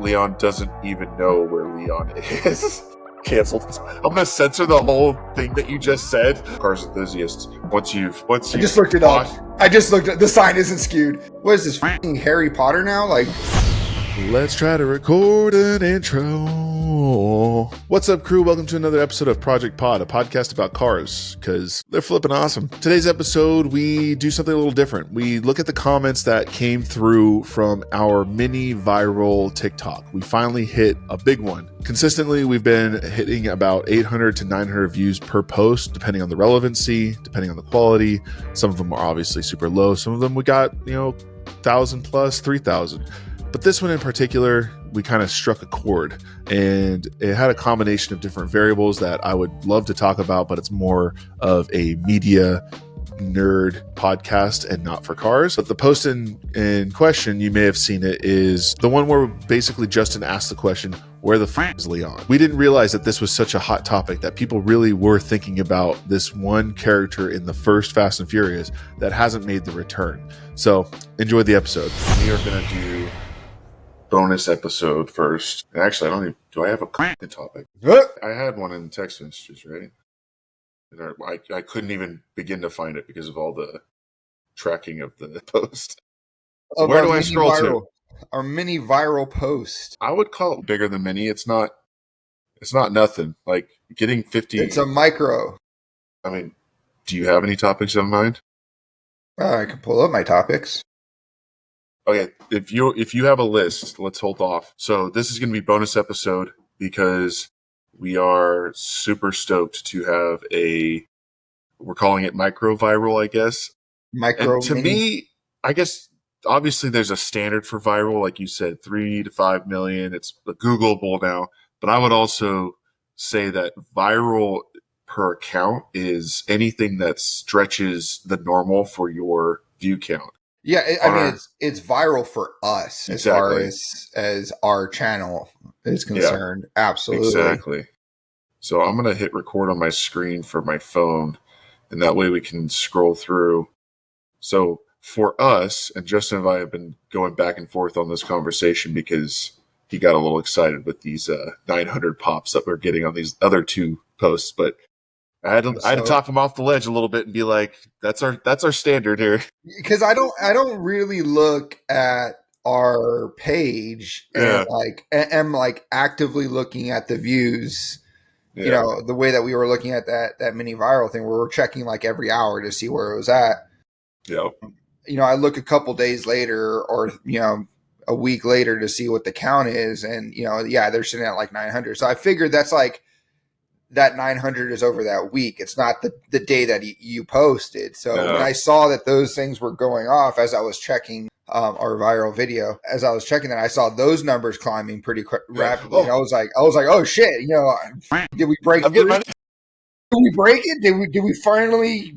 Leon doesn't even know where Leon is. Canceled. I'm gonna censor the whole thing that you just said. Cars enthusiasts. Once you I just looked it up. I just looked at the sign isn't skewed. What is this f***ing Harry Potter now? Like, let's try to record an intro. What's up, crew? Welcome to another episode of Prjct.POD, a podcast about cars, because they're flipping awesome. Today's episode, we do something a little different. We look at the comments that came through from our mini viral TikTok. We finally hit a big one. Consistently, we've been hitting about 800 to 900 views per post, depending on the relevancy, depending on the quality. Some of them are obviously super low. Some of them we got, 1,000 plus, 3,000. But this one in particular, we kind of struck a chord, and it had a combination of different variables that I would love to talk about, but it's more of a media nerd podcast and not for cars. But the post in question, you may have seen it, is the one where basically Justin asked the question, where the f*** is Leon? We didn't realize that this was such a hot topic, that people really were thinking about this one character in the first Fast and Furious that hasn't made the return. So enjoy the episode. We are going to do bonus episode first. And actually, do I have a content topic? I had one in text messages, right? And I couldn't even begin to find it because of all the tracking of the post. So where do I scroll to? Our mini viral post. I would call it bigger than mini. It's not nothing. Like getting 50. It's a micro. I mean, do you have any topics in mind? I can pull up my topics. Okay, if you have a list, let's hold off. So this is going to be bonus episode because we are super stoked to have we're calling it micro viral, I guess. Micro. And to me, I guess obviously there's a standard for viral, like you said, 3 to 5 million. It's Googleable now, but I would also say that viral per account is anything that stretches the normal for your view count. Yeah, it's viral for us as far as our channel is concerned. Yeah, absolutely. Exactly. So I'm going to hit record on my screen for my phone, and that way we can scroll through. So for us, and Justin and I have been going back and forth on this conversation because he got a little excited with these 900 pops that we're getting on these other two posts, but I had to talk him off the ledge a little bit and be like, that's our standard here. Because I don't really look at our page and am actively looking at the views. Yeah. The way that we were looking at that mini viral thing, where we're checking like every hour to see where it was at. Yeah. I look a couple days later or a week later to see what the count is, and they're sitting at like 900. So I figured that's like, that 900 is over that week. It's not the day that you posted. So when I saw that those things were going off as I was checking our viral video, as I was checking that, I saw those numbers climbing pretty rapidly. Oh. And I was like, oh shit, did we break through? Did we break it? Did we finally,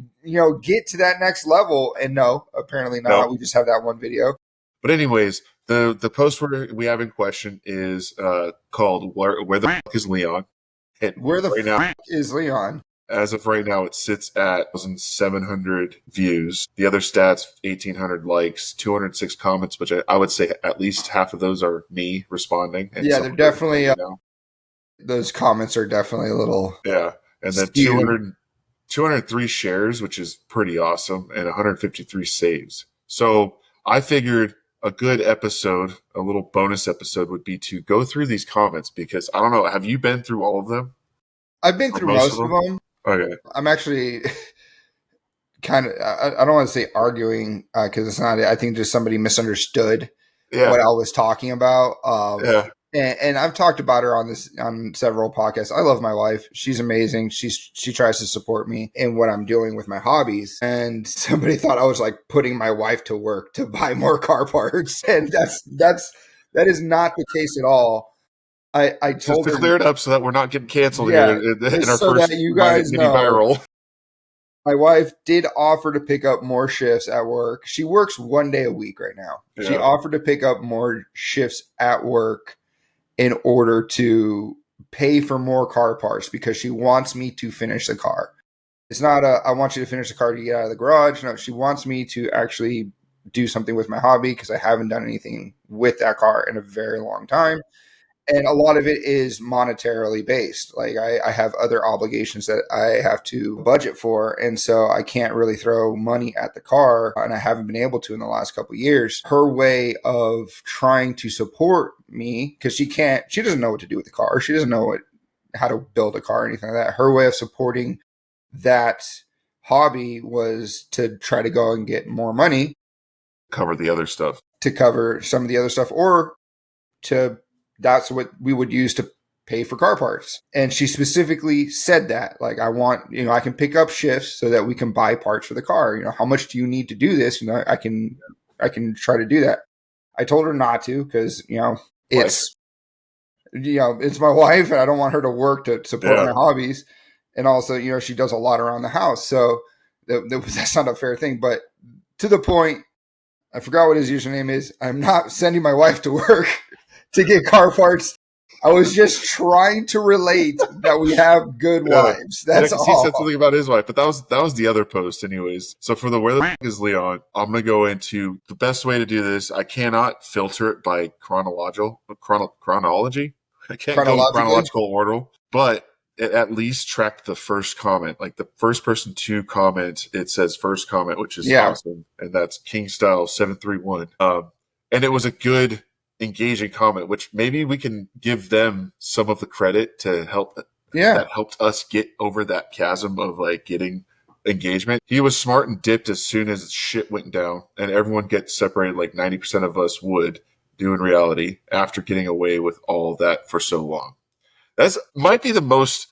get to that next level? And no, apparently not. No. We just have that one video. But anyways, the post we have in question is called Where the F*** is Leon? Where the f*** is Leon? As of right now, it sits at 1,700 views. The other stats, 1,800 likes, 206 comments, which I would say at least half of those are me responding. And they're definitely, those comments are definitely a little. Yeah. And then 203 shares, which is pretty awesome, and 153 saves. So I figured a good episode, a little bonus episode, would be to go through these comments because I don't know. Have you been through all of them? I've been through most of them. Okay. I'm actually kind of, I don't want to say arguing because it's not, I think just somebody misunderstood what I was talking about. And I've talked about her on several podcasts. I love my wife. She's amazing. She tries to support me in what I'm doing with my hobbies. And somebody thought I was like putting my wife to work to buy more car parts. And that is not the case at all. I told her to clear it up so that we're not getting canceled here in our so first that you guys mini viral. My wife did offer to pick up more shifts at work. She works 1 day a week right now. Yeah. She offered to pick up more shifts at work in order to pay for more car parts because she wants me to finish the car. It's not I want you to finish the car to get out of the garage. No, she wants me to actually do something with my hobby because I haven't done anything with that car in a very long time. And a lot of it is monetarily based. Like I have other obligations that I have to budget for. And so I can't really throw money at the car. And I haven't been able to in the last couple of years. Her way of trying to support me, because she doesn't know what to do with the car. She doesn't know how to build a car or anything like that. Her way of supporting that hobby was to try to go and get more money. Cover the other stuff. To cover some of the other stuff, or that's what we would use to pay for car parts. And she specifically said that, like, I want, I can pick up shifts so that we can buy parts for the car. How much do you need to do this? I can try to do that. I told her not to, because, it's my wife and I don't want her to work to support my hobbies. And also, she does a lot around the house. So that's not a fair thing. But to the point, I forgot what his username is. I'm not sending my wife to work to get car parts. I was just trying to relate that we have good wives. That's all. He said something about his wife, but that was the other post anyways. So for the where the is Leon, I'm going to go into the best way to do this. I cannot filter it by chronology. I can't go in chronological order, but it at least tracked the first comment. Like the first person to comment, it says first comment, which is awesome. And that's KingStyle731. And it was a good, engaging comment, which maybe we can give them some of the credit to help. That helped us get over that chasm of like getting engagement. He was smart and dipped as soon as shit went down, and everyone gets separated like 90% of us would do in reality after getting away with all that for so long. That might be the most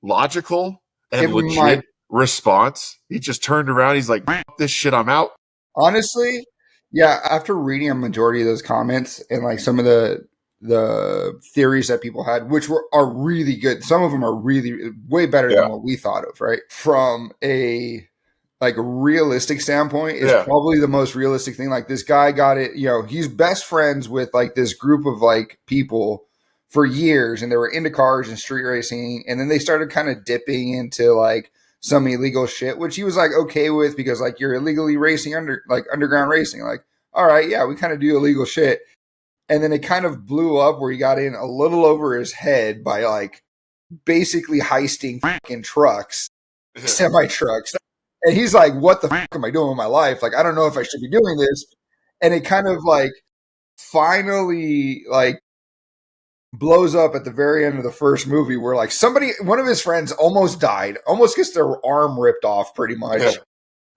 logical and legit response. He just turned around. He's like, this shit, I'm out. Honestly, yeah, after reading a majority of those comments and like some of the theories that people had, which are really good. Some of them are really way better than what we thought of, right? From a like realistic standpoint is probably the most realistic thing. Like this guy got it, he's best friends with like this group of like people for years, and they were into cars and street racing. And then they started kind of dipping into like some illegal shit, which he was like okay with, because like you're illegally racing underground racing. Like, all right, yeah, we kind of do illegal shit. And then it kind of blew up where he got in a little over his head by like basically heisting fucking trucks, semi trucks. And he's like, what the fuck am I doing with my life? Like, I don't know if I should be doing this. And it kind of like finally like blows up at the very end of the first movie where like one of his friends almost died, almost gets their arm ripped off pretty much,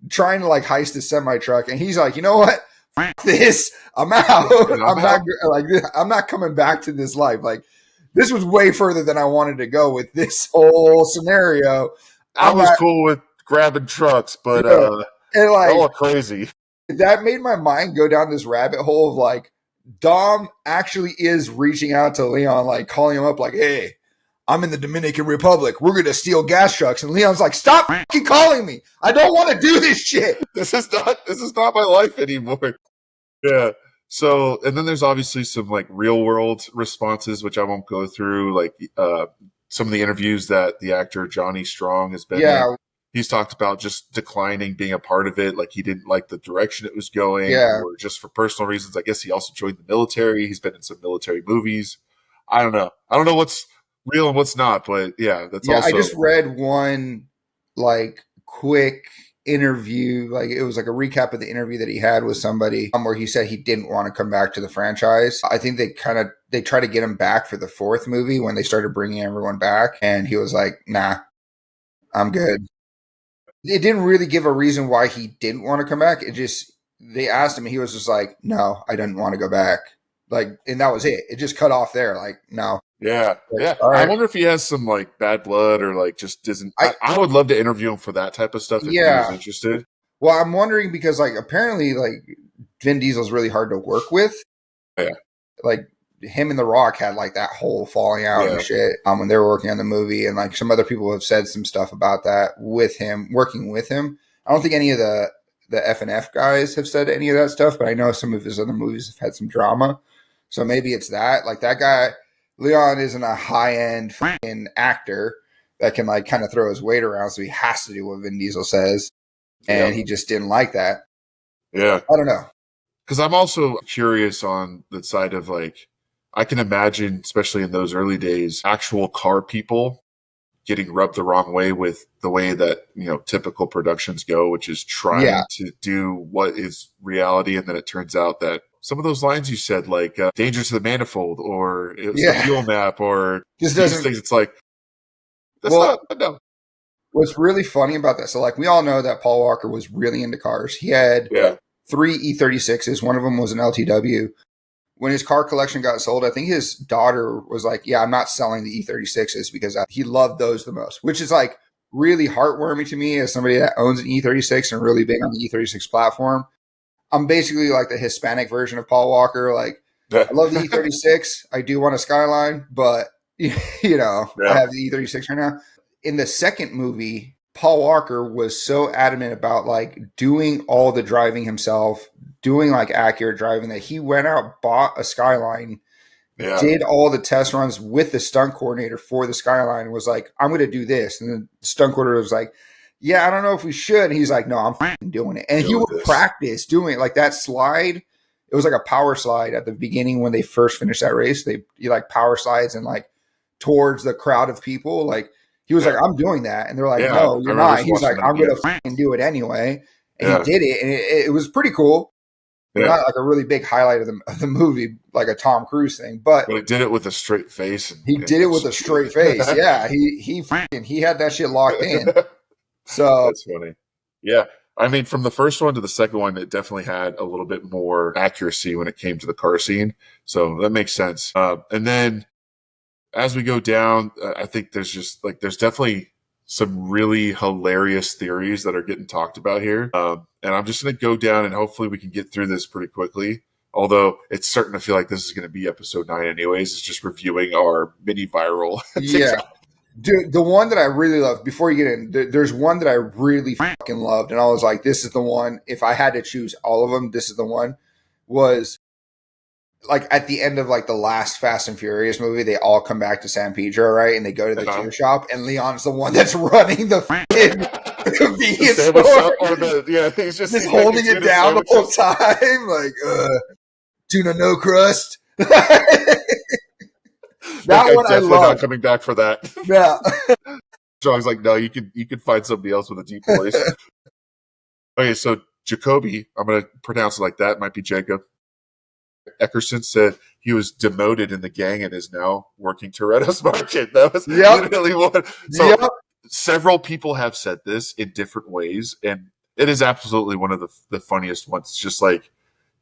trying to like heist the semi truck. And he's like, you know what? Fuck this. I'm out. I'm not coming back to this life. Like this was way further than I wanted to go with this whole scenario. I was cool with grabbing trucks, but and like all crazy. That made my mind go down this rabbit hole of like Dom actually is reaching out to Leon, like calling him up like, hey, I'm in the Dominican Republic. We're going to steal gas trucks. And Leon's like, stop fucking calling me. I don't want to do this shit. This is not my life anymore. Yeah. So, and then there's obviously some like real world responses, which I won't go through, like some of the interviews that the actor Johnny Strong has been in. He's talked about just declining being a part of it. Like he didn't like the direction it was going, or just for personal reasons. I guess he also joined the military. He's been in some military movies. I don't know what's real and what's not, but that's also. I just read one like quick interview, like it was like a recap of the interview that he had with somebody where he said he didn't want to come back to the franchise. I think they try to get him back for the fourth movie when they started bringing everyone back, and he was like, nah, I'm good. It didn't really give a reason why he didn't want to come back. It just, they asked him and he was just like, no, I didn't want to go back. Like, and that was it. It just cut off there. Like, no. Yeah. Yeah. Right. I wonder if he has some like bad blood or like just isn't. I would love to interview him for that type of stuff if he was interested. Well, I'm wondering because like apparently like Vin Diesel's really hard to work with. Yeah. Like him and The Rock had like that whole falling out and shit when they were working on the movie, and like some other people have said some stuff about that with him, working with him. I don't think any of the F&F guys have said any of that stuff, but I know some of his other movies have had some drama. So maybe it's that. Like that guy, Leon isn't a high-end fucking actor that can like kind of throw his weight around, so he has to do what Vin Diesel says. And he just didn't like that. Yeah. I don't know. Because I'm also curious on the side of like, I can imagine, especially in those early days, actual car people getting rubbed the wrong way with the way that, typical productions go, which is Yeah, trying to do what is reality. And then it turns out that some of those lines you said, like danger to the manifold, or it's the yeah. fuel map, or Just these doesn't. things, it's like, that's Well, not, no. what's really funny about that? So, like, we all know that Paul Walker was really into cars. He had Yeah. 3 E36s. One of them was an LTW. When his car collection got sold, I think his daughter was like, "Yeah, I'm not selling the E36s because he loved those the most," which is like really heartwarming to me as somebody that owns an E36 and really big on the E36 platform. I'm basically like the Hispanic version of Paul Walker. Like, I love the E36. I do want a Skyline, but I Yeah. have the E36 right now. In the second movie, Paul Walker was so adamant about like doing all the driving himself, doing like accurate driving that he went out, bought a Skyline, Yeah. did all the test runs with the stunt coordinator for the Skyline, and was like, I'm going to do this. And the stunt coordinator was like, yeah, I don't know if we should. And he's like, no, I'm fucking doing it. And he Doing would this. practice doing it. Like that slide, it was like a power slide at the beginning when they first finished that race. He like power slides and like towards the crowd of people. Like he was like, I'm doing that. And they're like, Yeah. no, I you're remember not. He's watching like, that I'm going again. to fucking do it anyway. And Yeah. he did it. And it was pretty cool. But Yeah. not like a really big highlight of the movie, like a Tom Cruise thing. But But he did it with a straight face. he did it with a straight face. Yeah, he had that shit locked in. So That's funny. Yeah. I mean, from the first one to the second one, it definitely had a little bit more accuracy when it came to the car scene. So that makes sense. And then as we go down, I think there's definitely some really hilarious theories that are getting talked about here. And I'm just going to go down and hopefully we can get through this pretty quickly. Although it's starting to feel like this is going to be episode 9 anyways. It's just reviewing our mini viral. yeah, dude, the one that I really love before you get in, there's one that I really fucking loved, and I was like, this is the one. If I had to choose all of them, this is the one. Was like at the end of like the last Fast and Furious movie, they all come back to San Pedro, right? And they go to the tier shop, and Leon's the one that's running the convenience store. He's just holding it down the whole time, like tuna no crust. That one I love. Not coming back for that. Yeah. John's like, no, you could find somebody else with a deep voice. Okay, so Jacoby, I'm gonna pronounce it like that. Might be Jacob. Eckerson said he was demoted in the gang and is now working Toretto's Market. That was literally one. So several people have said this in different ways, and it is absolutely one of the funniest ones. It's just like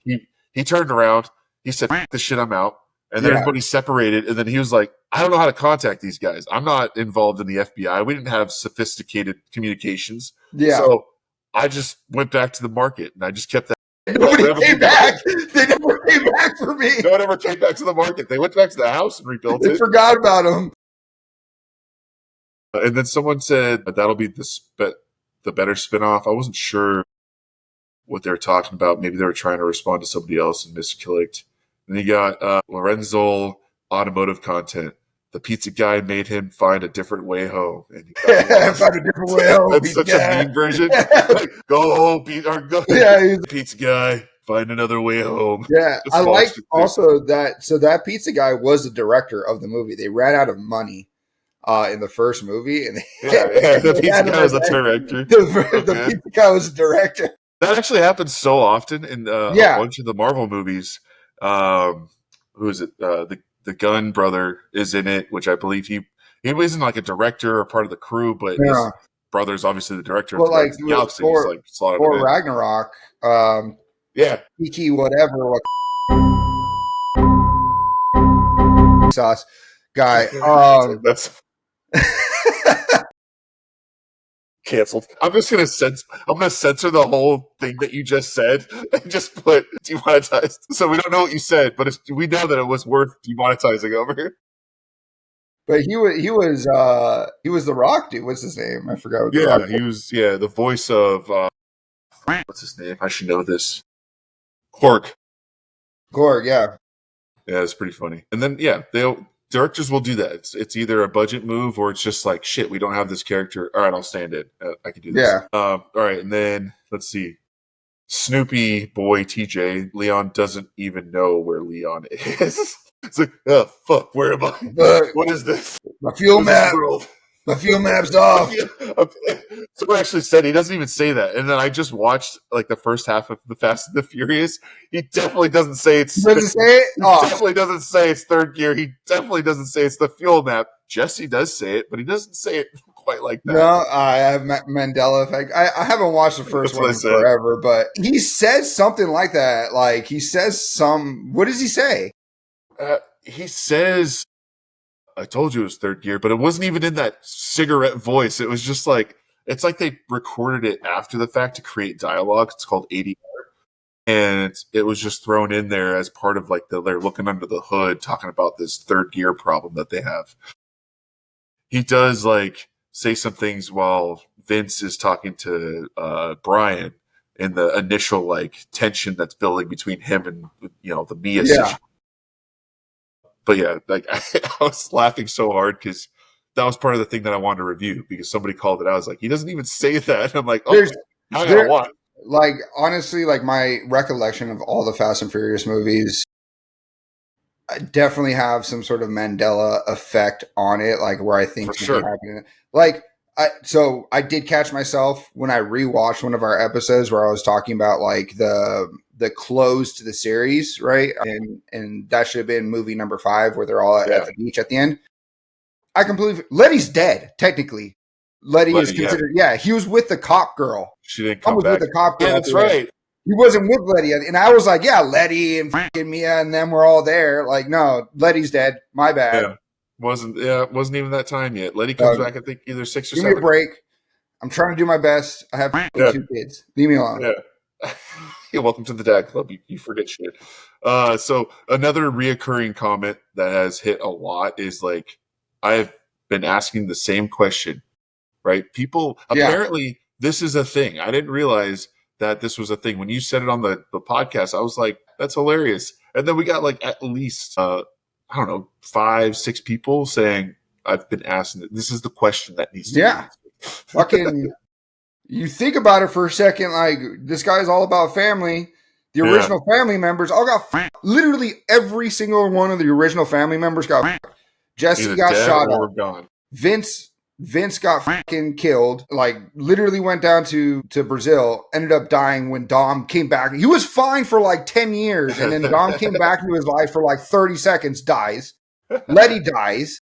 he turned around, he said, "F the shit, I'm out," and then everybody separated, and then he was like, "I don't know how to contact these guys. I'm not involved in the FBI. We didn't have sophisticated communications, so I just went back to the market and I just kept that." Nobody came back. They never came back for me. No one ever came back to the market. They went back to the house and rebuilt it. They forgot about him. And then someone said that'll be the better spinoff. I wasn't sure what they were talking about. Maybe they were trying to respond to somebody else and misclicked. And you got Lorenzo Automotive Content. The pizza guy made him find a different way home. And find a different way home. That's such a meme version. Like, go, pizza guy, find another way home. Yeah, I like also that. So that pizza guy was the director of the movie. They ran out of money in the first movie, and the pizza guy was the director. The pizza guy was the director. That actually happens so often in a bunch of the Marvel movies. Who is it? The Gunn brother is in it, which I believe he wasn't like a director or part of the crew, but his brother's obviously the director. Well, like Galaxy, for Ragnarok, Kiki whatever, sauce guy. That's canceled. I'm gonna censor the whole thing that you just said and just put demonetized. So we don't know what you said, but we know that it was worth demonetizing over. But he was the Rock dude. What's his name? I forgot. He was the voice of what's his name? I should know this. Korg, yeah, it's pretty funny. And then directors will do that. It's either a budget move or it's just like, shit, we don't have this character. All right, I'll stand in. I can do this. Yeah. All right, and then let's see. Snoopy boy TJ, Leon doesn't even know where Leon is. It's like, oh fuck, where am I? Look, What is this? my fuel What is this map. world? My fuel map's off. Someone actually said he doesn't even say that, and then I just watched like the first half of the Fast and the Furious. He definitely doesn't say it's. He doesn't say it. He Oh, definitely doesn't say it's third gear. He definitely doesn't say it's the fuel map. Jesse does say it, but he doesn't say it quite like that. no, I have Mandela effect. I haven't watched the first That's what one I in said. forever, but he says something like that. Like he says some. What does he say? He says, I told you it was third gear, but it wasn't even in that cigarette voice. It was just like, it's like they recorded it after the fact to create dialogue. It's called ADR. And it was just thrown in there as part of like they're looking under the hood talking about this third gear problem that they have. He does like say some things while Vince is talking to Brian in the initial like tension that's building between him and, the Mia situation. But yeah, like I was laughing so hard because that was part of the thing that I wanted to review because somebody called it out. I was like, he doesn't even say that. And I'm like, oh, I gotta watch. Like honestly, like my recollection of all the Fast and Furious movies, I definitely have some sort of Mandela effect on it, like where I think For sure. happening. Like I did catch myself when I rewatched one of our episodes where I was talking about like the close to the series, right? And that should have been movie number 5 where they're all at the beach at the end. I completely Letty's dead, technically. Letty is considered, he was with the cop girl. She didn't come back. With the cop girl. Yeah, that's right. He wasn't with Letty. And I was like, yeah, Letty and fucking Mia and them were all there. Like, no, Letty's dead. My bad. Yeah. It wasn't even that time yet. Letty comes back, I think, either 6 or 7. Give me a break. I'm trying to do my best. I have 2 kids. Leave me alone. Yeah. You're welcome to the Dad Club. You forget shit. So another reoccurring comment that has hit a lot is like, I've been asking the same question, right? People, apparently this is a thing. I didn't realize that this was a thing. When you said it on the podcast, I was like, that's hilarious. And then we got like at least, 5-6 people saying, I've been asking, this is the question that needs to be answered. Fucking, you think about it for a second, like this guy's all about family. The original family members all got literally every single one of the original family members got Jesse either got shot or up. gone. Vince got fucking killed, like literally went down to Brazil, ended up dying when Dom came back. He was fine for like 10 years, and then Dom came back into his life for like 30 seconds, dies. Letty dies.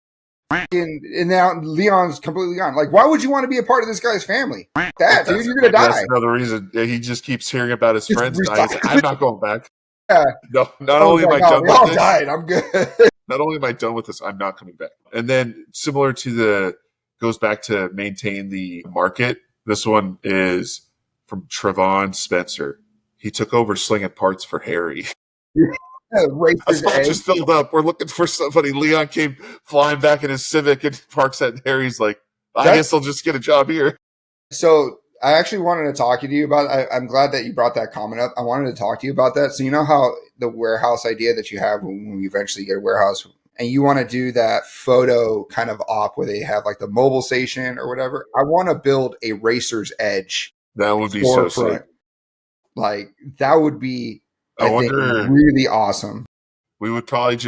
And now Leon's completely gone. Like, why would you want to be a part of this guy's family? That, dude, you're going to die. That's another reason. He just keeps hearing about his friends dying. I'm not going back. Yeah. No, not only am I done with this. Died. I'm good. Not only am I done with this, I'm not coming back. And then similar to goes back to maintain the market. This one is from Trevon Spencer. He took over slinging parts for Harry. A spot just filled up. We're looking for somebody. Leon came flying back in his Civic and parks at Harry's like, I guess I'll just get a job here. So I actually wanted to talk to you about, I'm glad that you brought that comment up. I wanted to talk to you about that. So you know how the warehouse idea that you have when we eventually get a warehouse and you want to do that photo kind of op where they have like the mobile station or whatever. I want to build a Racer's Edge. That would be so sick. Like that would be, I wonder, think, really awesome. We would probably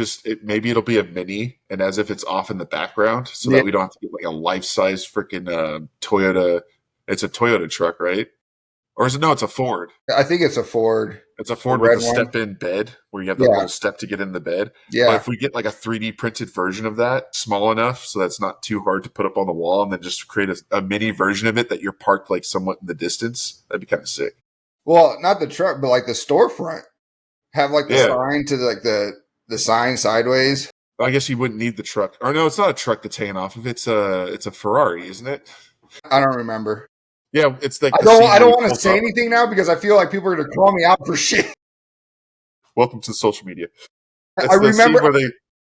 maybe it'll be a mini and as if it's off in the background so that we don't have to get like a life-size freaking Toyota. It's a Toyota truck, right? Or is it? No, it's a Ford. I think it's a Ford. It's a Ford with a step-in bed where you have the little step to get in the bed. Yeah. But if we get like a 3D printed version of that, small enough so that's not too hard to put up on the wall and then just create a mini version of it that you're parked like somewhat in the distance, that'd be kind of sick. Well, not the truck, but like the storefront. Have like the sign to like the sign sideways. I guess you wouldn't need the truck. Or no, it's not a truck that's hanging off of. It's a Ferrari, isn't it? I don't remember. Yeah, it's like I don't want to say anything now because I feel like people are going to call me out for shit. Welcome to social media. I remember.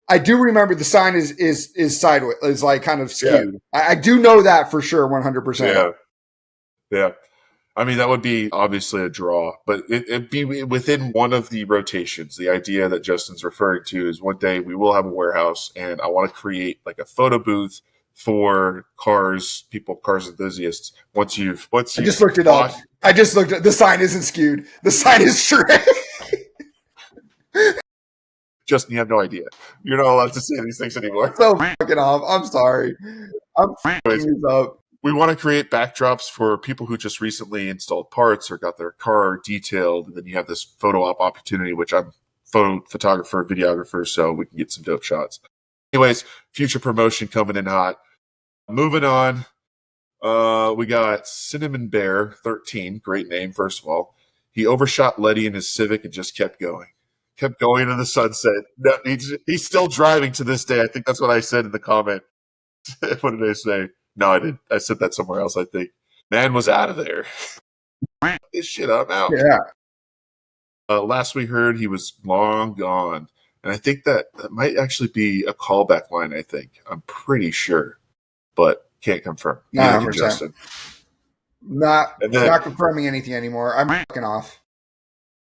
I do remember the sign is sideways. Is like kind of skewed. Yeah. I do know that for sure, 100%. Yeah. I mean, that would be obviously a draw, but it'd be within one of the rotations. The idea that Justin's referring to is one day we will have a warehouse and I want to create like a photo booth for cars enthusiasts. Once you just looked it up. I just looked at the sign isn't skewed. The sign is straight. Justin, you have no idea. You're not allowed to say these things anymore. So fucking off. I'm sorry. I'm fucking this up. We want to create backdrops for people who just recently installed parts or got their car detailed. And then you have this photo op opportunity, which I'm photographer, videographer, so we can get some dope shots. Anyways, future promotion coming in hot. Moving on. We got Cinnamon Bear 13. Great name, first of all. He overshot Letty in his Civic and just kept going. Kept going to the sunset. No, he's still driving to this day. I think that's what I said in the comment. What did I say? No, I didn't. I said that somewhere else, I think. Man was out of there. This shit, I'm out. Yeah. Last we heard, he was long gone. And I think that might actually be a callback line, I think. I'm pretty sure. But can't confirm. No, Justin. Not confirming anything anymore. I'm fucking off.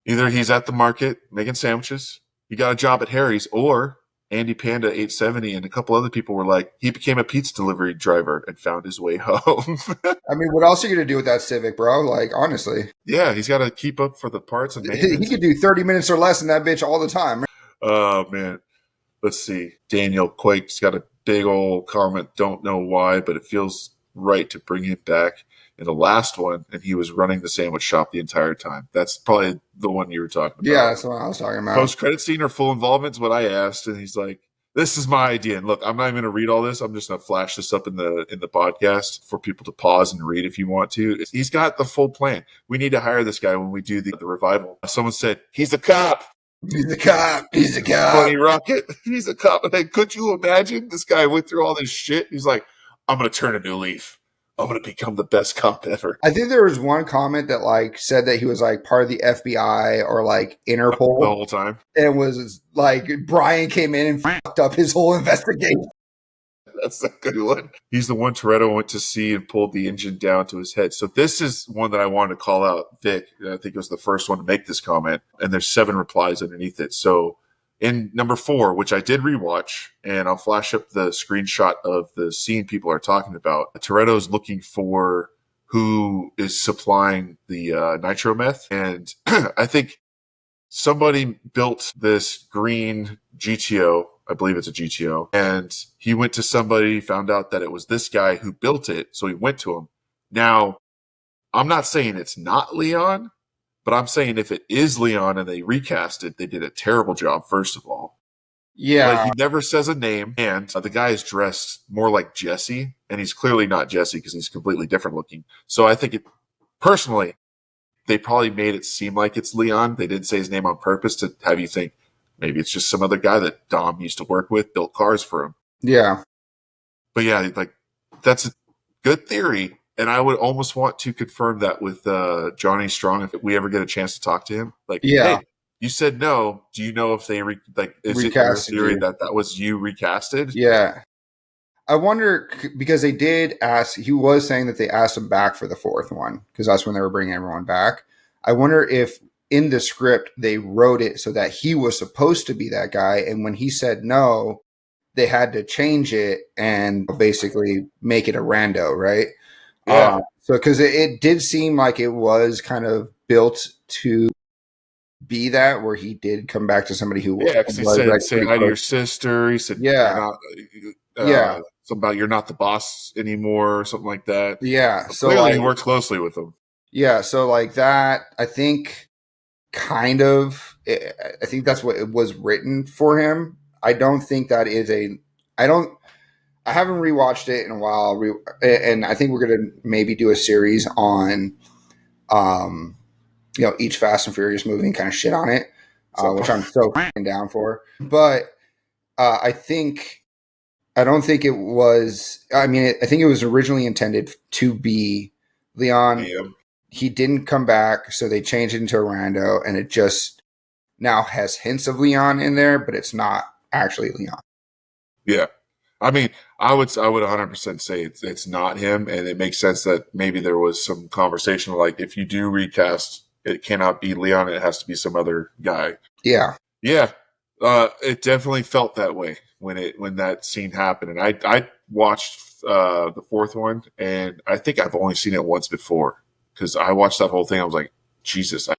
Either he's at the market making sandwiches, he got a job at Harry's, or Andy Panda 870 and a couple other people were like, he became a pizza delivery driver and found his way home. I mean, what else are you going to do with that Civic, bro? Like, honestly. Yeah, he's got to keep up for the parts and maintenance. He could do 30 minutes or less in that bitch all the time. Oh, man. Let's see. Daniel Quake's got a big old comment. Don't know why, but it feels right to bring him back. In the last one, and he was running the sandwich shop the entire time. That's probably the one you were talking about. Yeah, that's the one I was talking about. Post-credit scene or full involvement is what I asked, and he's like, this is my idea. And look, I'm not even going to read all this. I'm just going to flash this up in the podcast for people to pause and read if you want to. He's got the full plan. We need to hire this guy when we do the revival. Someone said, he's a cop. He's a cop. He's a cop. Funny Rocket. He's a cop. And then, could you imagine? This guy went through all this shit. He's like, I'm going to turn a new leaf. I'm going to become the best cop ever. I think there was one comment that like said that he was like part of the FBI or like Interpol the whole time. And it was like Brian came in and fucked up his whole investigation. That's a good one. He's the one Toretto went to see and pulled the engine down to his head. So this is one that I wanted to call out. Vic, I think it was the first one to make this comment. And there's 7 replies underneath it. So in number 4, which I did rewatch, and I'll flash up the screenshot of the scene people are talking about. Toretto's looking for who is supplying the nitro meth. And I think somebody built this green GTO. I believe it's a GTO. And he went to somebody, found out that it was this guy who built it. So he went to him. Now, I'm not saying it's not Leon, but I'm saying if it is Leon and they recast it, they did a terrible job, first of all. Yeah. Like, he never says a name, and the guy is dressed more like Jesse, and he's clearly not Jesse because he's completely different looking. So I think personally, they probably made it seem like it's Leon. They didn't say his name on purpose to have you think maybe it's just some other guy that Dom used to work with, built cars for him. Yeah. But yeah, like, that's a good theory. And I would almost want to confirm that with Johnny Strong if we ever get a chance to talk to him. Like, yeah, hey, you said no. Do you know if they is it your theory that was you recasted? Yeah, I wonder because they did ask. He was saying that they asked him back for the 4th one because that's when they were bringing everyone back. I wonder if in the script they wrote it so that he was supposed to be that guy, and when he said no, they had to change it and basically make it a rando, right? Yeah. So because it did seem like it was kind of built to be that, where he did come back to somebody who because he said, like, say hi to your sister. He said, something about you're not the boss anymore, or something like that. Yeah. So clearly like, he works closely with them. Yeah. So like that, I think kind of, I think that's what it was written for him. I don't think that is I haven't rewatched it in a while, and I think we're going to maybe do a series on, each Fast and Furious movie and kind of shit on it, which I'm so down for. But I don't think it was. I mean, I think it was originally intended to be Leon. Yeah. He didn't come back, so they changed it into a rando, and it just now has hints of Leon in there, but it's not actually Leon. Yeah. I mean, I would 100% say it's not him, and it makes sense that maybe there was some conversation like if you do recast, it cannot be Leon, it has to be some other guy. Yeah. Yeah. It definitely felt that way when that scene happened, and I watched the 4th one, and I think I've only seen it once before, because I watched that whole thing. I was like, Jesus.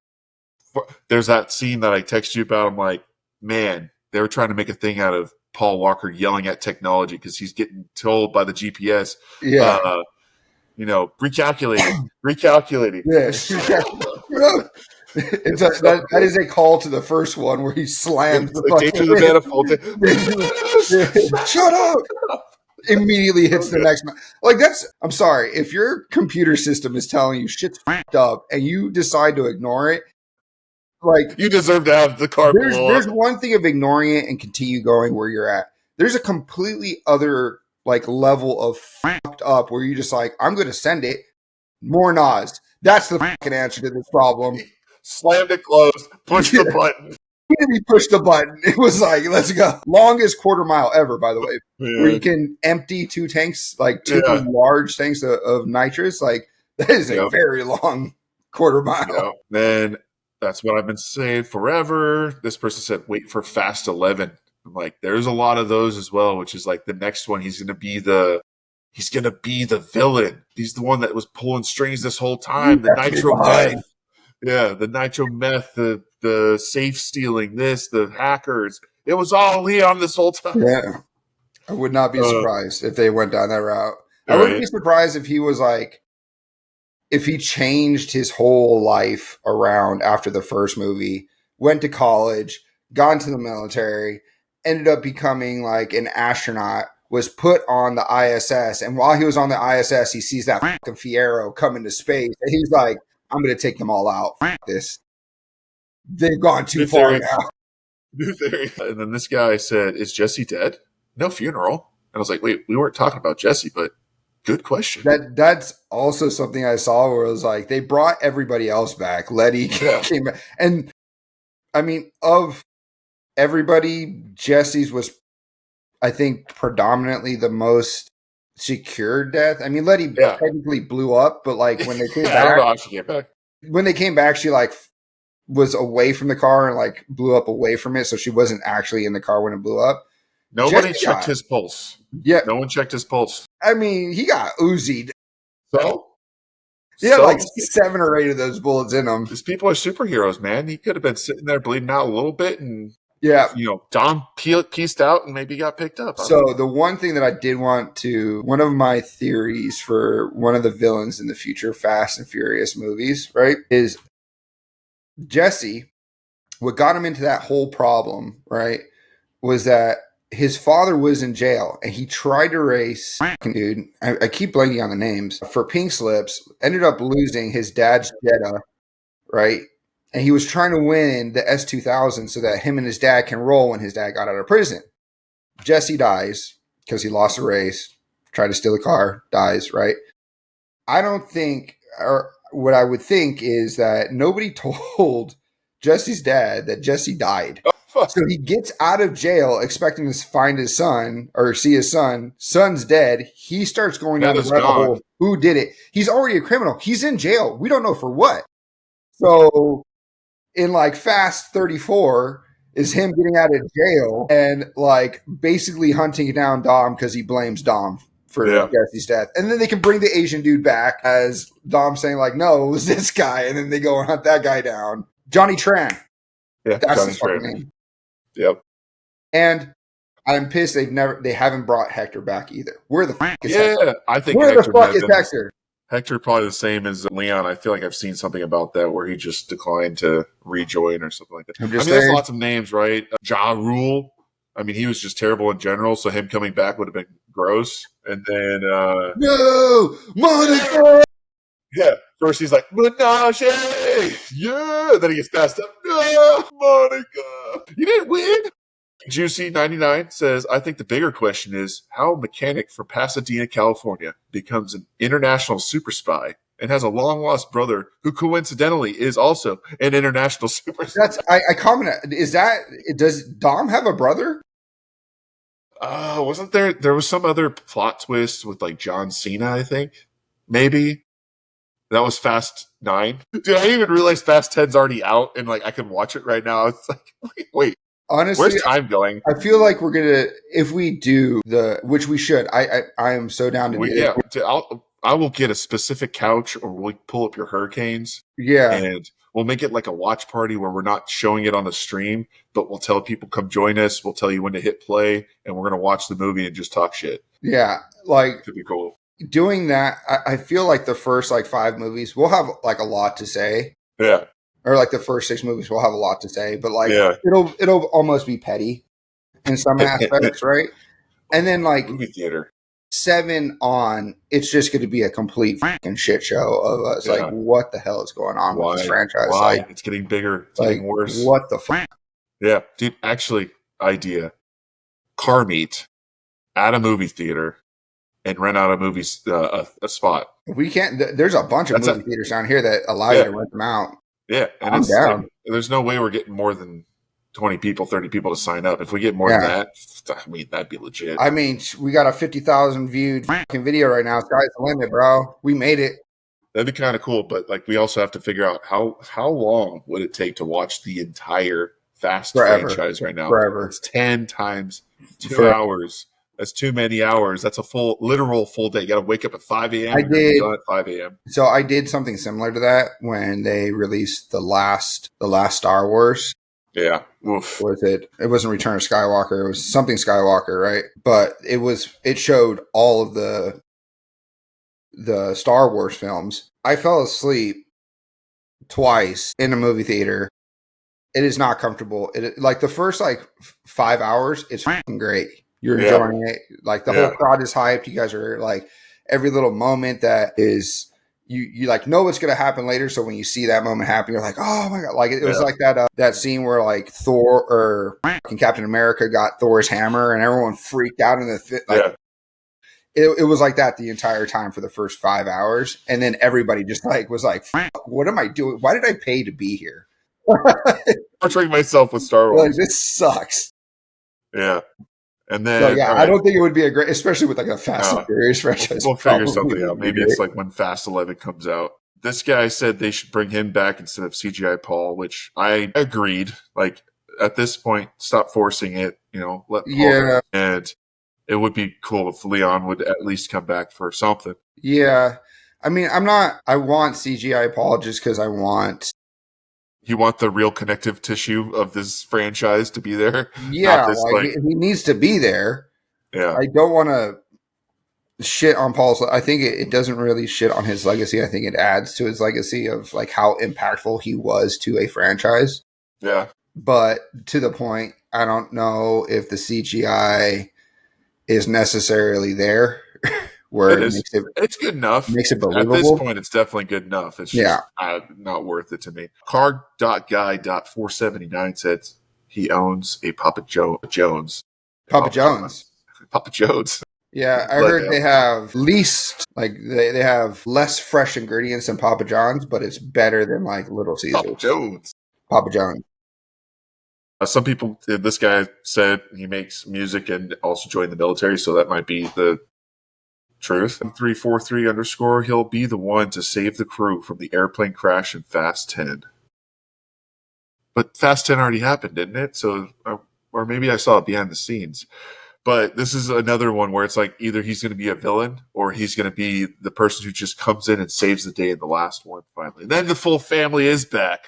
There's that scene that I text you about. I'm like, man, they were trying to make a thing out of Paul Walker yelling at technology because he's getting told by the GPS, Yeah. recalculating. Yeah. That is a call to the first one where he slams the fucking to the manifold. Shut up! Immediately hits the next one. Like, I'm sorry, if your computer system is telling you shit's fucked up and you decide to ignore it, like, you deserve to have the car blow up. There's one thing of ignoring it and continue going where you're at. There's a completely other like level of fucked up where you're just like, I'm going to send it. More NOS. That's the fucking answer to this problem. Slammed it closed. Pushed the button. He pushed the button. It was like, let's go. Longest quarter mile ever, by the way. Yeah. Where you can empty two tanks, like two large tanks of nitrous. Like, that is a very long quarter mile. Then that's what I've been saying forever. This person said, wait for Fast 11. I'm like, there's a lot of those as well, which is like the next one. He's going to be the villain. He's the one that was pulling strings this whole time. The nitro meth. Yeah, the nitro meth, the safe stealing, the hackers. It was all Leon this whole time. Yeah. I would not be surprised if they went down that route. I wouldn't be surprised if he was like, if he changed his whole life around after the first movie, went to college, got into the military, ended up becoming like an astronaut, was put on the ISS. And while he was on the ISS, he sees that fucking Fiero come into space. And he's like, I'm going to take them all out. This. They've gone too far now. And then this guy said, is Jesse dead? No funeral. And I was like, wait, we weren't talking about Jesse, but good question. That's also something I saw where it was like, they brought everybody else back. Letty came back. And I mean, of everybody, Jesse's was, I think, predominantly the most secure death. I mean, Letty technically blew up, but like when they came back, I don't know how she came back. When they came back, she like was away from the car and like blew up away from it, so she wasn't actually in the car when it blew up. Nobody checked his pulse. Yeah, no one checked his pulse. I mean, he got Uzi'd. So he had like 7 or 8 of those bullets in him. These people are superheroes, man. He could have been sitting there bleeding out a little bit and. Yeah. Dom pieced out and maybe got picked up. So the one thing that I did want to, one of my theories for one of the villains in the future Fast and Furious movies, right, is Jesse, what got him into that whole problem, right, was that his father was in jail and he tried to race, dude, I keep blanking on the names, for pink slips, ended up losing his dad's Jetta, right? And he was trying to win the S2000 so that him and his dad can roll when his dad got out of prison. Jesse dies because he lost a race, tried to steal a car, dies, right? I don't think, or what I would think is that nobody told Jesse's dad that Jesse died. So he gets out of jail expecting to find his son or see his son. Son's dead. He starts going down the rabbit hole. Who did it? He's already a criminal. He's in jail. We don't know for what. So in like Fast 34 is him getting out of jail and like basically hunting down Dom because he blames Dom for Jesse's death. And then they can bring the Asian dude back as Dom saying like, no, it was this guy. And then they go and hunt that guy down. Johnny Tran. Yeah, that's Johnny his fucking Tran. name. Yep. And I'm pissed they haven't brought Hector back either. Where the fuck is Hector? I think where the fuck is Hector? Hector probably the same as Leon. I feel like I've seen something about that where he just declined to rejoin or something like that. I mean, there's lots of names, right? Ja Rule. I mean, he was just terrible in general, so him coming back would have been gross. And then no, Monica. Yeah, first he's like Menage. Yeah, then he gets passed up. No, Monica, you didn't win. Juicy 99 says, I think the bigger question is how a mechanic from Pasadena, California becomes an international super spy and has a long-lost brother who coincidentally is also an international super spy. I commented, does Dom have a brother? Wasn't there was some other plot twist with like John Cena, I think. Maybe. That was Fast 9. Dude, I didn't even realize Fast 10's already out and like I can watch it right now. It's like, wait. Honestly, where's time going? I feel like we're gonna, if we do which we should. I am so down to do it. Yeah, I will get a specific couch, or we'll pull up your Hurricanes, Yeah. and we'll make it like a watch party where we're not showing it on the stream, but we'll tell people come join us. We'll tell you when to hit play, and we're gonna watch the movie and just talk shit. Yeah. Like Could be cool. doing that, I feel like the first like 5 movies we'll have like a lot to say. Yeah. Or like the first 6 movies we'll have a lot to say, but like Yeah. it'll almost be petty in some aspects, right? And then like Movie theater. 7 on, it's just going to be a complete fucking shit show of us. Yeah. Like, what the hell is going on with this franchise? Why? Like, It's getting bigger. It's like getting worse. what the fuck? Yeah, dude. Actually, idea: car meet at a movie theater and rent out a movie a spot. We can't. There's a bunch of movie theaters down here that allow you to rent them out. Yeah, and I'm down. Like, there's no way we're getting more than 20 people, 30 people to sign up. If we get more than that, I mean, that'd be legit. I mean, we got a 50,000 viewed fucking video right now. Sky's the limit, bro. We made it. That'd be kind of cool, but like we also have to figure out how long would it take to watch the entire Fast franchise right now. Forever. It's 10 times 2 hours. That's too many hours. That's a literal full day. You got to wake up at 5 a.m. I did. Done at 5 a.m. So I did something similar to that when they released the last Star Wars. Yeah. Oof. Was it? It wasn't Return of Skywalker. It was something Skywalker, right? But it showed all of the Star Wars films. I fell asleep twice in a movie theater. It is not comfortable. Like the first like 5 hours, it's fucking great. You're enjoying it. Like the whole crowd is hyped. You guys are like every little moment that is you like know what's gonna happen later. So when you see that moment happen, you're like, oh my god! Like it was like that scene where like Thor or Captain America got Thor's hammer and everyone freaked out in the fit. Like, it was like that the entire time for the first 5 hours, and then everybody just like was like, "What am I doing? Why did I pay to be here?" Torturing myself with Star Wars. Like, this sucks. Yeah. And then, I don't think it would be a great, especially with like a Fast and Furious franchise. We'll figure something out. Maybe it's like when Fast 11 comes out. This guy said they should bring him back instead of CGI Paul, which I agreed. Like at this point, stop forcing it. Let Paul and it would be cool if Leon would at least come back for something. Yeah, I mean, I want CGI Paul just because I want. You want the real connective tissue of this franchise to be there. Yeah, he needs to be there. Yeah, I don't want to shit on Paul's. I think it doesn't really shit on his legacy. I think it adds to his legacy of like how impactful he was to a franchise. Yeah, but to the point, I don't know if the CGI is necessarily there. Where it's good enough. Makes it believable. At this point, it's definitely good enough. It's just not worth it to me. Car.guy.479 says he owns a Papa Jones. Papa Jones. Papa Jones. Yeah, I heard they have they have less fresh ingredients than Papa John's, but it's better than like Little Caesars. Papa Jones. Papa Jones. Some people, this guy said he makes music and also joined the military, so that might be the truth. 343_, he'll be the one to save the crew from the airplane crash in Fast 10. But Fast 10 already happened, didn't it? So, or maybe I saw it behind the scenes. But this is another one where it's like either he's going to be a villain or he's going to be the person who just comes in and saves the day in the last one finally. Then the full family is back.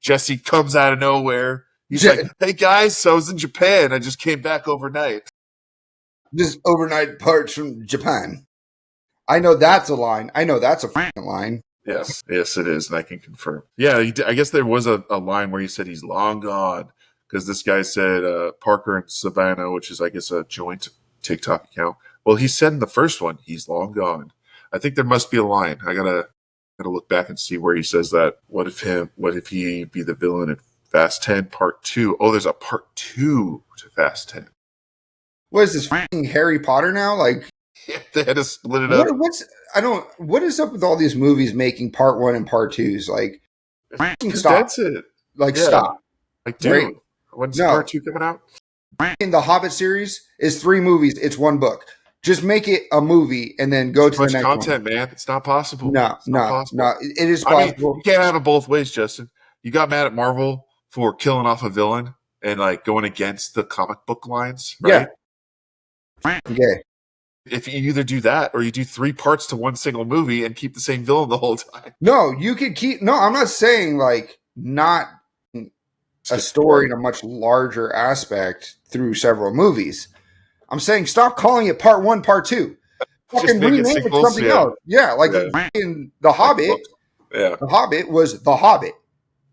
Jesse comes out of nowhere. He's like, hey guys, so I was in Japan. I just came back overnight. Just overnight parts from Japan. I know that's a line. I know that's a fucking line. Yes, it is, and I can confirm. Yeah, I guess there was a line where he said he's long gone, because this guy said Parker and Savannah, which is, I guess, a joint TikTok account. Well, he said in the first one, he's long gone. I think there must be a line. I gotta look back and see where he says that. What if he be the villain in Fast 10 Part 2? Oh, there's a Part 2 to Fast 10. What is this, fucking Harry Potter now? Like, they had to split it up. What is up with all these movies making Part 1 and Part 2s? Like, stop. That's it. Stop. Like, dude, right? When's Part 2 coming out? In the Hobbit series is 3 movies. It's 1 book. Just make it a movie and then go to the next content, man. It's not possible. No. It is possible. You can't have it both ways, Justin. You got mad at Marvel for killing off a villain and like going against the comic book lines, right? Yeah. If you either do that or you do 3 parts to one single movie and keep the same villain the whole time. No, you could keep. No, I'm not saying like not a story in a much larger aspect through several movies. I'm saying stop calling it part 1, part 2. Fucking rename it something else. Yeah, like in The Hobbit. Like The Hobbit was The Hobbit.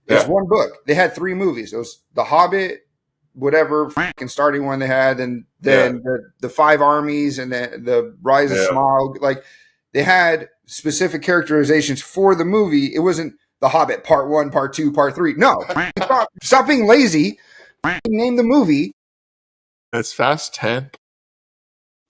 It's one book. They had 3 movies. It was The Hobbit, whatever fucking starting one they had, and then the 5 armies, and then the Rise of Smaug. Like they had specific characterizations for the movie. It wasn't The Hobbit part 1, part 2, part 3. No, stop being lazy. Name the movie. It's Fast 10.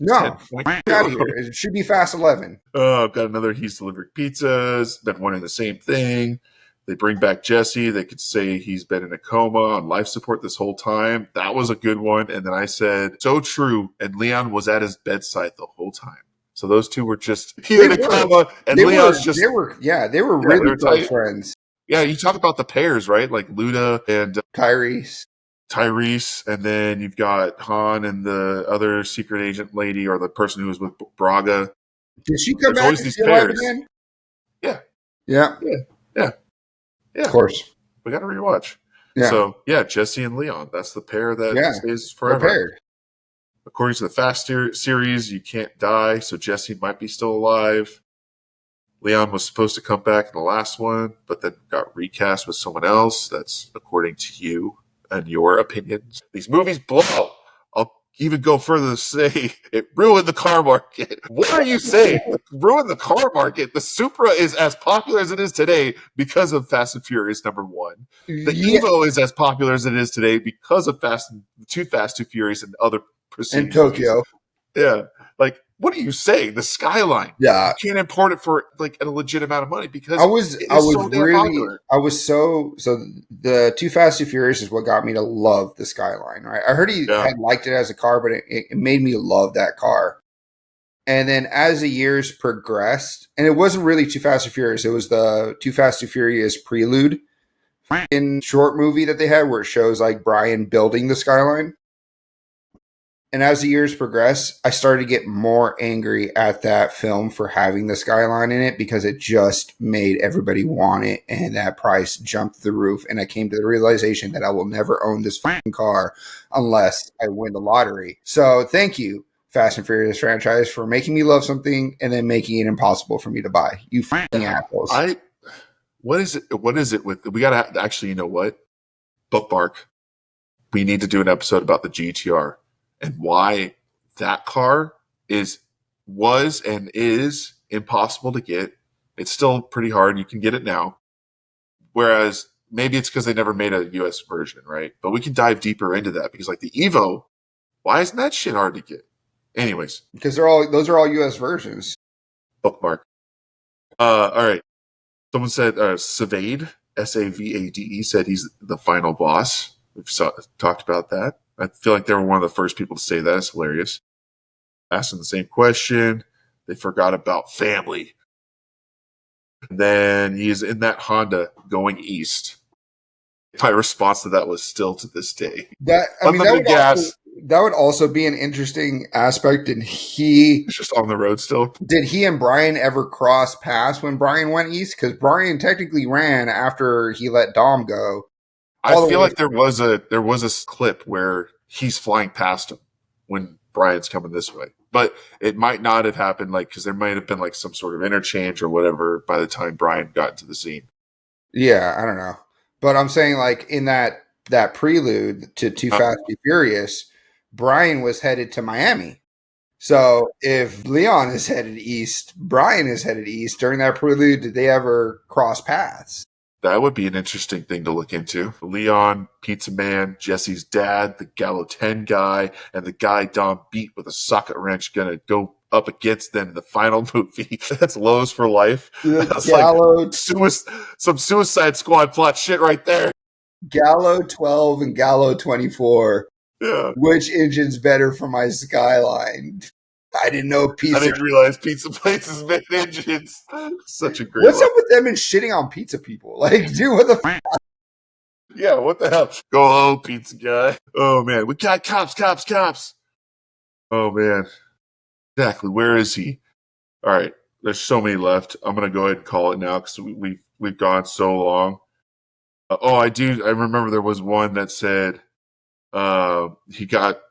No, get out of here. It should be Fast 11. Oh, I've got another. He's delivered pizzas. Been wanting the same thing. They bring back Jesse. They could say he's been in a coma on life support this whole time. That was a good one. And then I said, so true. And Leon was at his bedside the whole time. So those two were just in a coma, and Leon's just they were really close friends. Yeah, you talk about the pairs, right? Like Luda and Tyrese, and then you've got Han and the other secret agent lady, or the person who was with Braga. Did she come back? Always these pairs. Yeah. Of course. We got to rewatch. Yeah. So Jesse and Leon. That's the pair that stays forever. According to the Fast series, you can't die, so Jesse might be still alive. Leon was supposed to come back in the last one, but then got recast with someone else. That's according to you and your opinions. These movies blow. I'll even go further to say it ruined the car market. What are you saying? Ruined the car market. The Supra is as popular as it is today because of Fast and Furious #1. The Evo is as popular as it is today because of Too Fast, Too Furious, and other in Tokyo. Yeah. Like, what are you saying? The Skyline. Yeah. You can't import it for like a legit amount of money because the Too Fast, Too Furious is what got me to love the Skyline, right? I heard he had liked it as a car, but it made me love that car. And then as the years progressed, and it wasn't really Too Fast, Too Furious, it was the Too Fast, Too Furious Prelude in short movie that they had where it shows like Brian building the Skyline. And as the years progressed, I started to get more angry at that film for having the Skyline in it because it just made everybody want it, and that price jumped the roof. And I came to the realization that I will never own this fucking car unless I win the lottery. So thank you, Fast and Furious franchise, for making me love something and then making it impossible for me to buy. You fucking assholes. What is it with, we got to actually, you know what? Bookmark. We need to do an episode about the GTR. And why that car was and is impossible to get. It's still pretty hard. You can get it now. Whereas maybe it's because they never made a US version, right? But we can dive deeper into that because like the Evo, why isn't that shit hard to get? Anyways. Because those are all US versions. Bookmark. All right. Someone said Savade, Savade, said he's the final boss. We've talked about that. I feel like they were one of the first people to say that. It's hilarious. Asking the same question. They forgot about family. And then he's in that Honda going east. My response to that was still to this day. That would also be an interesting aspect. It's just on the road still. Did he and Brian ever cross paths when Brian went east? Because Brian technically ran after he let Dom go. I feel like there was a clip where he's flying past him when Brian's coming this way, but it might not have happened because there might have been like some sort of interchange or whatever by the time Brian got into the scene. Yeah, I don't know, but I'm saying like in that prelude to Too Fast, Too Furious, Brian was headed to Miami. So if Leon is headed east, Brian is headed east during that prelude. Did they ever cross paths? That would be an interesting thing to look into. Leon, Pizza Man, Jesse's dad, the Gallo 10 guy, and the guy Dom beat with a socket wrench going to go up against them in the final movie. That's Lowe's for life. That's Gallo, like some Suicide Squad plot shit right there. Gallo 12 and Gallo 24. Yeah. Which engine's better for my Skyline? I didn't know I didn't realize pizza places made engines. Such a great What's up with them and shitting on pizza people? Like, dude, what the f***? Yeah, what the hell? Go home, pizza guy. Oh, man. We got cops. Oh, man. exactly. Where is he? All right. There's so many left. I'm going to go ahead and call it now because we've gone so long. I remember there was one that said he got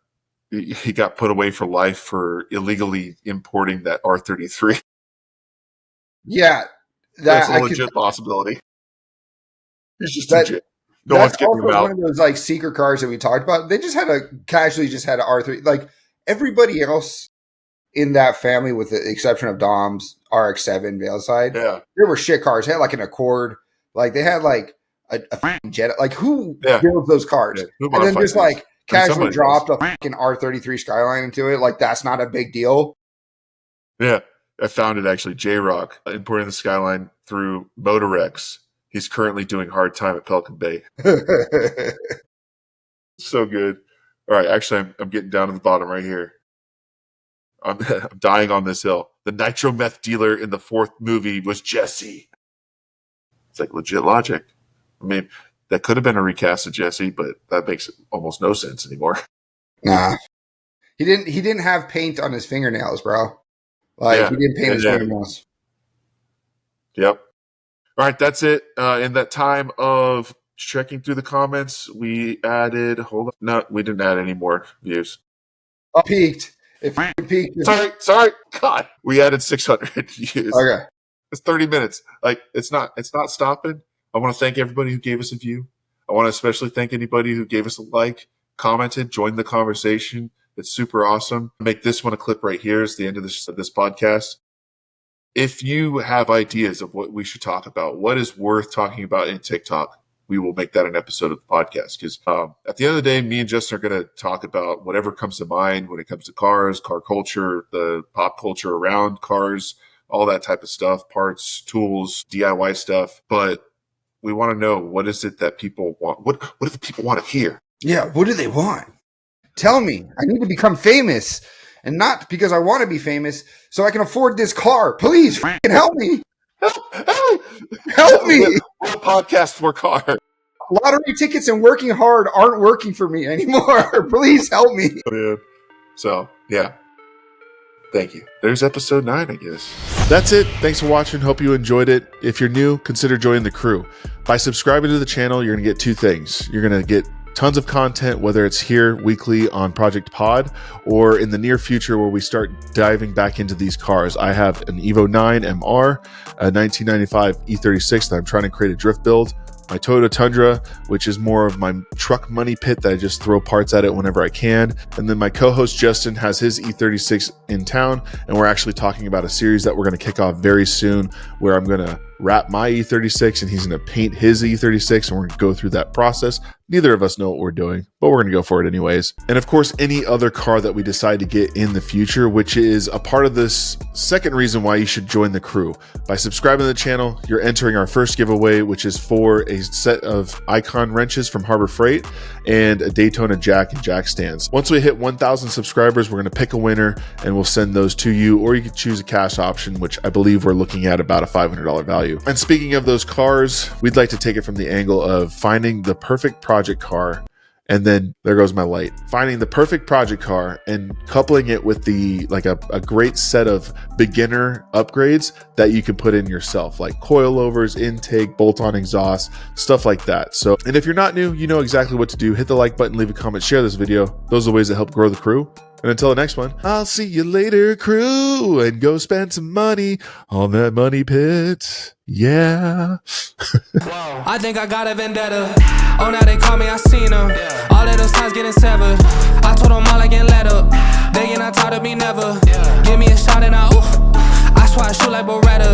put away for life for illegally importing that R33. Yeah, That's a legit possibility. He's just too jaded. No that's one's getting him also out. one of those like secret cars that we talked about. They just had casually just had an R3. Like everybody else in that family, with the exception of Dom's RX-7 Veilside, there were shit cars. They had like an Accord. Like they had like a Jet. Like who builds those cars? Yeah. And then just like casually dropped a fucking R33 Skyline into it. Like that's not a big deal. Yeah, I found it actually. J-Rock importing the Skyline through Motorex. He's currently doing hard time at Pelican Bay. So good. All right, actually, I'm getting down to the bottom right here. I'm dying on this hill. The nitro meth dealer in the 4th movie was Jesse. It's like legit logic. I mean, that could have been a recast of Jesse, but that makes almost no sense anymore. Nah, he didn't have paint on his fingernails, bro. Like he didn't paint his fingernails. Yep. All right, that's it. In that time of checking through the comments, we added. Hold on, no, we didn't add any more views. I peaked. It peaked. Sorry. God, we added 600 views. Okay, it's 30 minutes. Like it's not stopping. I want to thank everybody who gave us a view. I want to especially thank anybody who gave us a like, commented, joined the conversation. It's super awesome. Make this one a clip right here. It's the end of this podcast. If you have ideas of what we should talk about, what is worth talking about in TikTok, we will make that an episode of the podcast. Because at the end of the day, me and Justin are going to talk about whatever comes to mind when it comes to cars, car culture, the pop culture around cars, all that type of stuff, parts, tools, DIY stuff. But we want to know, what is it that people want? What do the people want to hear? Yeah, what do they want? Tell me. I need to become famous. And not because I want to be famous, so I can afford this car. Please help me. Help me. We're a podcast for car. Lottery tickets and working hard aren't working for me anymore. Please help me. So, yeah. Thank you. There's episode 9, I guess. That's it. Thanks for watching. Hope you enjoyed it. If you're new, consider joining the crew. By subscribing to the channel, you're going to get 2 things. You're going to get tons of content, whether it's here weekly on Prjct.POD or in the near future where we start diving back into these cars. I have an Evo 9 MR, a 1995 E36 that I'm trying to create a drift build, my Toyota Tundra, which is more of my truck money pit that I just throw parts at it whenever I can. And then my co-host Justin has his E36 in town, and we're actually talking about a series that we're going to kick off very soon where I'm going to wrap my E36 and he's going to paint his E36, and we're going to go through that process. Neither of us know what we're doing, but we're going to go for it anyways. And of course, any other car that we decide to get in the future, which is a part of this second reason why you should join the crew. By subscribing to the channel, you're entering our first giveaway, which is for a set of Icon wrenches from Harbor Freight and a Daytona jack and jack stands. Once we hit 1,000 subscribers, we're going to pick a winner and we'll send those to you, or you can choose a cash option, which I believe we're looking at about a $500 value. And speaking of those cars, we'd like to take it from the angle of finding the perfect project car. And then there goes my light. Finding the perfect project car and coupling it with a great set of beginner upgrades that you can put in yourself, like coilovers, intake, bolt-on exhaust, stuff like that. So, and if you're not new, you know exactly what to do. Hit the like button, leave a comment, share this video. Those are the ways that help grow the crew. And until the next one, I'll see you later, crew, and go spend some money on that money pit. Yeah. I think I got a vendetta. Oh, now they call me, I seen them. All of those times getting severed. I told them all I get let up. They get not tired of me never. Give me a shot and I swear I shoot like Beretta.